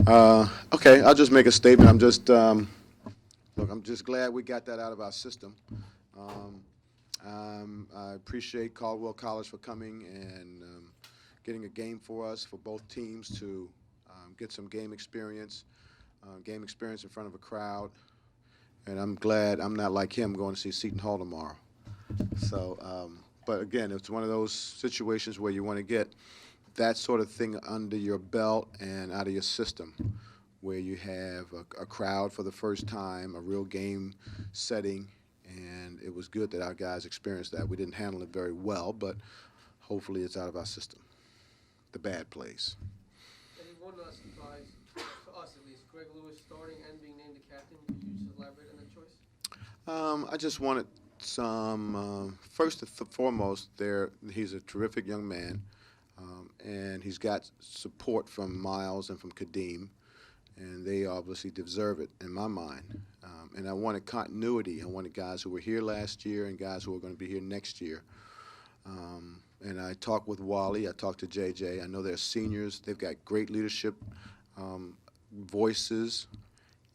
Okay, I'll just make a statement. Look, I'm just glad we got that out of our system. Um, I appreciate Caldwell College for coming and getting a game for us, for both teams to get some game experience in front of a crowd. And I'm glad I'm not like him going to see Seton Hall tomorrow. But again, it's one of those situations where you want to get that sort of thing under your belt and out of your system, where you have a crowd for the first time, a real game setting, and it was good that our guys experienced that. We didn't handle it very well, but hopefully it's out of our system, the bad plays. And one surprise, to us at least, Greg Lewis starting and being named the captain. Could you just elaborate on that choice? I just wanted some, first and foremost, he's a terrific young man, and he's got support from Miles and from Kadeem, and they obviously deserve it in my mind. And I wanted continuity. I wanted guys who were here last year and guys who are going to be here next year. And I talked with Wally. I talked to JJ. I know they're seniors. They've got great leadership voices.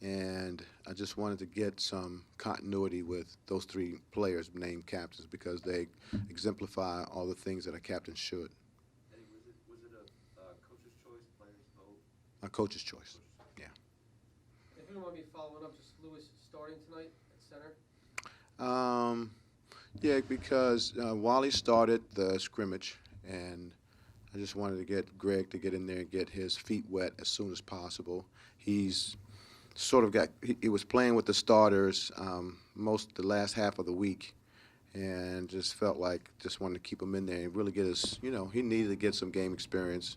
And I just wanted to get some continuity with those three players named captains because they exemplify all the things that a captain should. Eddie, was it a coach's choice, players vote? A coach's choice, yeah. If you don't mind me following up, just Lewis starting tonight at center? Yeah, because Wally started the scrimmage, and I just wanted to get Greg to get in there and get his feet wet as soon as possible. He's sort of he was playing with the starters the last half of the week, and just felt like just wanted to keep him in there and really get he needed to get some game experience.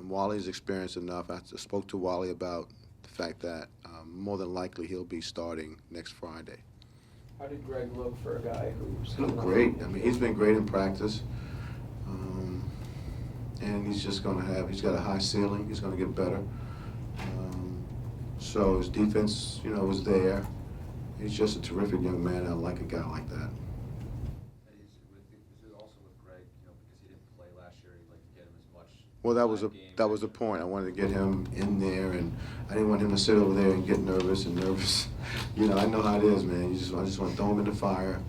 Wally's experienced enough. I spoke to Wally about the fact that more than likely he'll be starting next Friday. How did Greg look for a guy who's... He looked great. I mean, he's been great in practice. And he's got a high ceiling. He's going to get better. So his defense, was there. He's just a terrific young man. I like a guy like that. Is it also with Greg, because he didn't play last year, you'd like to get him as much? Well, that was the point. I wanted to get him in there, and I didn't want him to sit over there and get nervous. I know how it is, man. I just want to throw him in the fire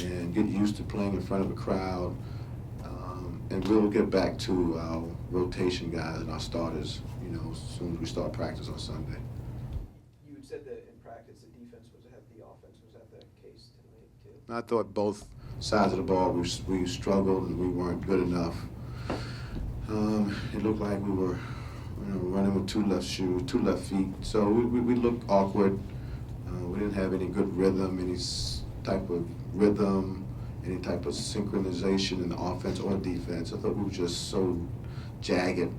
and get used to playing in front of a crowd. And we'll get back to our rotation guys and our starters, as soon as we start practice on Sunday. You had said that in practice the defense was ahead of the offense. Was that the case tonight, too? I thought both sides of the ball we struggled and we weren't good enough. It looked like we were running with two left feet. So we looked awkward. We didn't have any good rhythm, any type of synchronization in the offense or defense. I thought we were just so jagged.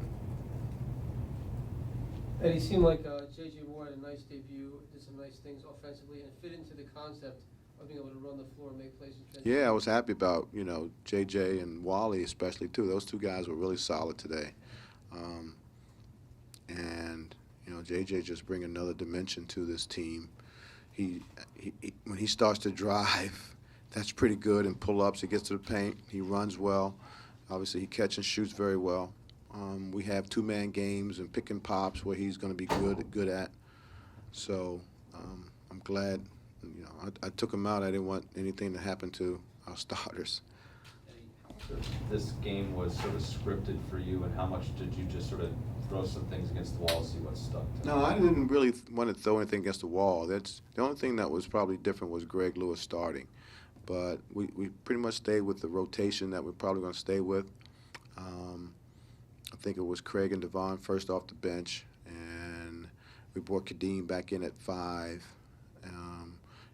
Eddie, seemed like J.J. Moore had a nice debut, did some nice things offensively, and fit into the concept of being able to run the floor and make plays in transition. Yeah, I was happy about, J.J. and Wally especially, too. Those two guys were really solid today. And J.J. just bring another dimension to this team. He when he starts to drive, that's pretty good, and pull-ups, he gets to the paint, he runs well. Obviously, he catches and shoots very well. We have two-man games and pick and pops where he's going to be good at. So I'm glad, I took him out. I didn't want anything to happen to our starters. This game was sort of scripted for you, and how much did you just sort of throw some things against the wall to see what stuck? No, I didn't really want to throw anything against the wall. That's the only thing that was probably different was Greg Lewis starting. But we pretty much stayed with the rotation that we're probably going to stay with. I think it was Craig and Devon first off the bench, and we brought Kadeem back in at 5.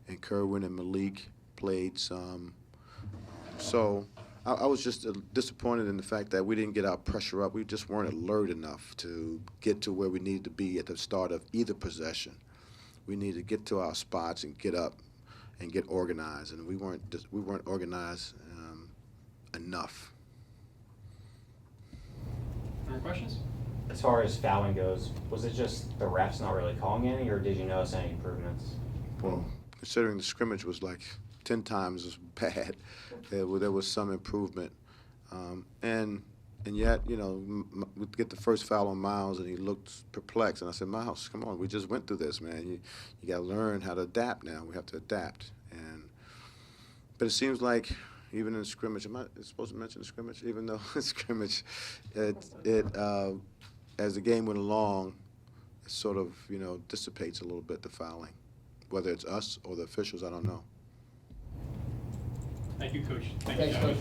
And Kerwin and Malik played some. So I was just disappointed in the fact that we didn't get our pressure up. We just weren't alert enough to get to where we needed to be at the start of either possession. We needed to get to our spots and get up and get organized, and we weren't organized enough. More questions? As far as fouling goes, was it just the refs not really calling any, or did you notice any improvements? Well, considering the scrimmage was like 10 times as bad, there was some improvement. And And yet, you know, we get the first foul on Miles, and he looked perplexed. And I said, Miles, come on, we just went through this, man. You got to learn how to adapt now. We have to adapt. But it seems like even in scrimmage, am I supposed to mention the scrimmage? Even though scrimmage, as the game went along, it sort of, you know, dissipates a little bit, the fouling. Whether it's us or the officials, I don't know. Thank you, Coach. Thanks, Coach.